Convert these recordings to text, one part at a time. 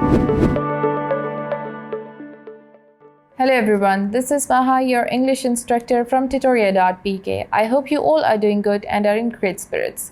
Hello everyone, this is Maha, your English instructor from tutoria.pk. I hope you all are doing good and are in great spirits.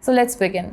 So let's begin.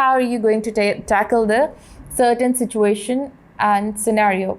how are you going to tackle the certain situation and scenario.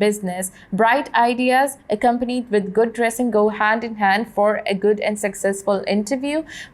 business. Bright ideas accompanied with good dressing go hand in hand for a good and successful interview.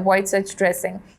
avoid such dressing.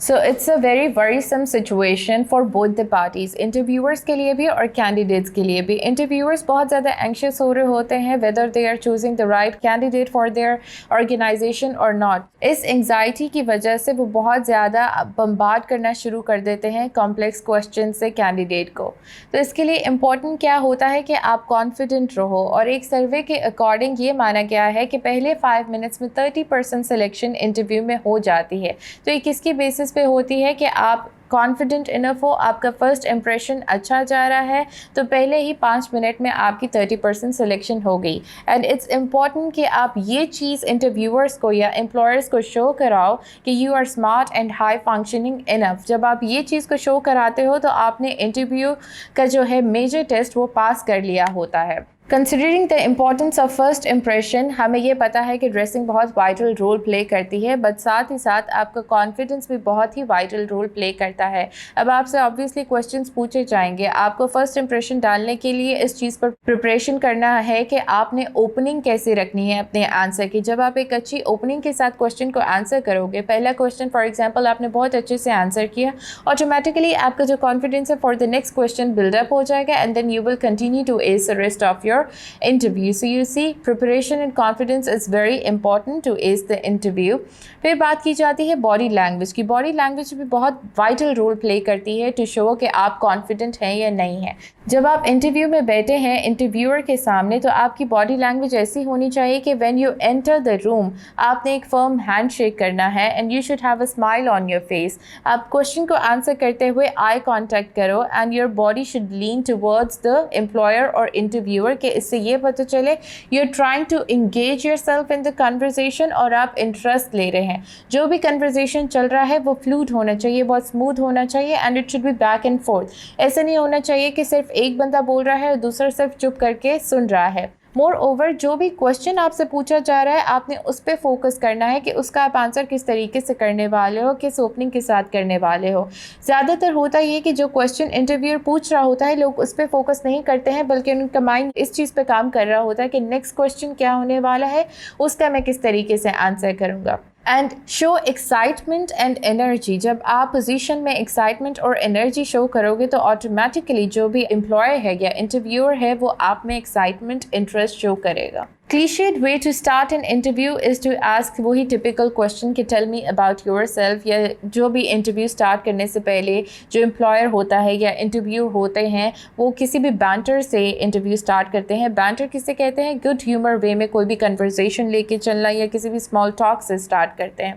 So it's a very worrisome situation for both the parties, interviewers کے لیے بھی اور candidates کے لیے بھی. Interviewers بہت زیادہ anxious ہو رہے ہوتے ہیں whether they are choosing the right candidate for their organization or not. Us anxiety کی وجہ سے وہ بہت زیادہ bombard کرنا شروع کر دیتے ہیں complex questions سے candidate کو. تو اس کے لیے important کیا ہوتا ہے کہ آپ confident رہو, اور ایک سروے کے according یہ مانا گیا ہے کہ پہلے 5 minutes میں 30% selection انٹرویو میں ہو جاتی ہے. تو یہ کس کی بیسس پہ ہوتی ہے کہ آپ کانفیڈنٹ انف ہو, آپ کا فرسٹ امپریشن اچھا جا رہا ہے, تو پہلے ہی 5 منٹ میں آپ کی 30% سلیکشن ہو گئی. اینڈ اٹس امپورٹنٹ کہ آپ یہ چیز انٹرویورس کو یا امپلائرس کو شو کراؤ کہ you are smart and high functioning enough. جب آپ یہ چیز کو شو کراتے ہو تو آپ نے انٹرویو کا جو ہے میجر ٹیسٹ وہ پاس کر لیا ہوتا ہے. Considering the importance of first impression, ہمیں یہ پتہ ہے کہ ڈریسنگ بہت وائٹل رول پلے کرتی ہے, بٹ ساتھ ہی ساتھ آپ کا کانفیڈنس بھی بہت ہی وائٹل رول پلے کرتا ہے. اب آپ سے آبویسلی کوشچنس پوچھے جائیں گے, آپ کو فرسٹ امپریشن ڈالنے کے لیے اس چیز پر پریپریشن کرنا ہے کہ آپ نے اوپننگ کیسے رکھنی ہے اپنے آنسر کی. جب آپ ایک اچھی اوپننگ کے ساتھ کوشچن کو آنسر کرو گے, پہلا کوشچن فار ایگزامپل آپ نے بہت اچھے سے آنسر کیا, آٹومیٹیکلی آپ کا جو کانفیڈنس ہے for the next question build up ہو جائے گا, and then you will continue to ace the rest of your interview. So you see, preparation and confidence is very important to ace the interview. پھر بات کی جاتی ہے body language کی. Body language بھی بہت وائٹل رول پلے کرتی ہے ٹو شو کہ آپ کانفیڈنٹ ہیں یا نہیں ہیں. جب آپ انٹرویو میں بیٹھے ہیں انٹرویور کے سامنے, تو آپ کی باڈی لینگویج ایسی ہونی چاہیے کہ when you enter the room آپ نے ایک فرم ہینڈ شیک کرنا ہے, and you should have a smile on your face. آپ کوشچن کو آنسر کرتے ہوئے آئی کانٹیکٹ کرو, and your body should lean towards the employer اور انٹرویور, کہ اس سے یہ پتہ چلے you are trying to engage yourself in the conversation, اور آپ انٹرسٹ لے رہے ہیں. جو بھی کنورزیشن چل رہا ہے وہ فلوئڈ ہونا چاہیے, بہت اسموتھ ہونا چاہیے, and it should be back and forth. ایسا نہیں ہونا چاہیے کہ صرف ایک بندہ بول رہا ہے اور دوسرا صرف چپ کر کے سن رہا ہے. مور اوور جو بھی کوشچن آپ سے پوچھا جا رہا ہے آپ نے اس پہ فوکس کرنا ہے کہ اس کا آپ آنسر کس طریقے سے کرنے والے ہو, کس اوپننگ کے ساتھ کرنے والے ہو. زیادہ تر ہوتا یہ کہ جو کوشچن انٹرویور پوچھ رہا ہوتا ہے لوگ اس پہ فوکس نہیں کرتے ہیں, بلکہ ان کا مائنڈ اس چیز پہ کام کر رہا ہوتا ہے کہ نیکسٹ کوشچن کیا ہونے والا ہے, اس کا میں کس طریقے سے آنسر کروں گا. And show excitement and energy. جب آپ پوزیشن میں ایکسائٹمنٹ اور انرجی شو کرو گے تو آٹومیٹیکلی جو بھی امپلائر ہے یا انٹرویور ہے وہ آپ میں ایکسائٹمنٹ انٹرسٹ شو کرے گا. Cliched way to start an interview is to ask وہی typical question کہ tell me about yourself, یا جو بھی انٹرویو اسٹارٹ کرنے سے پہلے جو امپلائر ہوتا ہے یا انٹرویو ہوتے ہیں وہ کسی بھی بینٹر سے انٹرویو اسٹارٹ کرتے ہیں. بینٹر کسے کہتے ہیں؟ گڈ ہیومر وے میں کوئی بھی کنورزیشن لے کے چلنا یا کسی بھی اسمال ٹاک سے اسٹارٹ کرتے ہیں.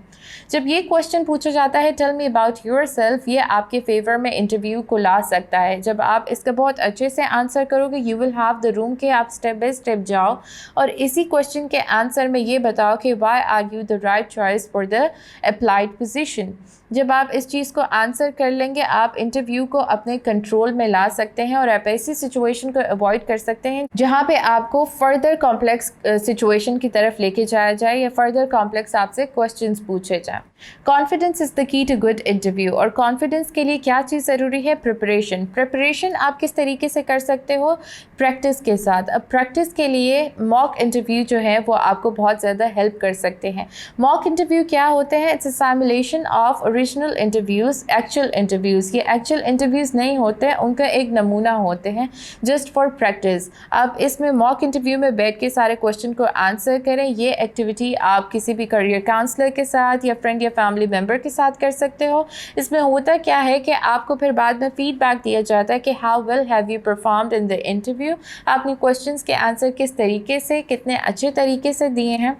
جب یہ کوشچن پوچھا جاتا ہے tell me about yourself, یہ آپ کے فیور میں انٹرویو کو لا سکتا ہے. جب آپ اس کا بہت اچھے سے آنسر کرو گے you will have the room کہ آپ اسٹیپ بائی اسٹیپ جاؤ اور اسی کوشچن کے آنسر میں یہ بتاؤ کہ why are you the right choice for the applied position. جب آپ اس چیز کو آنسر کر لیں گے آپ انٹرویو کو اپنے کنٹرول میں لا سکتے ہیں اور آپ ایسی سچویشن کو اوائڈ کر سکتے ہیں جہاں پہ آپ کو فردر کمپلیکس سچویشن کی طرف لے کے جایا جائے یا فردر کمپلیکس آپ سے کوشچنس پوچھے جائیں. کانفیڈنس از دا کی ٹو گڈ انٹرویو. اور کانفیڈنس کے لیے کیا چیز ضروری ہے؟ پریپریشن. پریپریشن آپ کس طریقے سے کر سکتے ہو؟ پریکٹس کے ساتھ. اب پریکٹس کے لیے موک انٹرویو جو ہے وہ آپ کو بہت زیادہ ہیلپ کر سکتے ہیں. موک انٹرویو کیا ہوتے ہیں؟ It's a simulation of original interviews, actual interviews. یہ ایکچوئل انٹرویوز نہیں ہوتے, ان کا ایک نمونہ ہوتے ہیں جسٹ فار پریکٹس. آپ اس میں موک انٹرویو میں بیٹھ کے سارے کوشچن کو آنسر کریں. یہ ایکٹیویٹی آپ کسی بھی کریئر کاؤنسلر کے ساتھ یا فرینڈ یا فیملی ممبر کے ساتھ کر سکتے ہو. اس میں ہوتا کیا ہے کہ آپ کو پھر بعد میں فیڈ بیک دیا جاتا ہے کہ how well have you performed in the interview. آپ نے کوشچنس کے آنسر کس طریقے سے, کتنے اچھے طریقے سے دیے ہیں.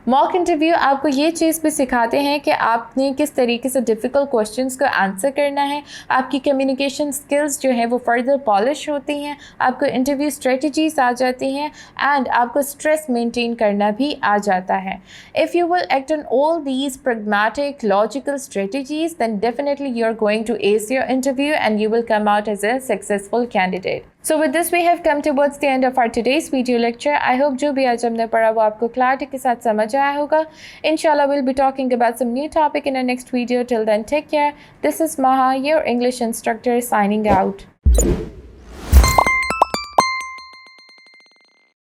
موک انٹرویو آپ کو یہ چیز بھی سکھاتے ہیں کہ آپ نے کس طریقے سے ڈیفیکلٹ کوشچنس کو آنسر کرنا ہے. آپ کی کمیونیکیشن سکلز جو ہیں وہ فردر پالش ہوتی ہیں, آپ کو انٹرویو اسٹریٹجیز آ جاتی ہیں, اینڈ آپ کو اسٹریس مینٹین کرنا بھی آ جاتا ہے. If you will act on all these pragmatic, logical strategies, then definitely you are going to ace your interview and you will come out as a successful candidate. So with this we have come towards the end of our today's video lecture. I hope جو بھی آج ہم نے پڑھا وہ آپ کو clarity کے ساتھ سمجھ آیا ہوگا. Inshallah we'll be talking about some new topic in our next video. Till then, take care. This is Maha, your English instructor, signing out.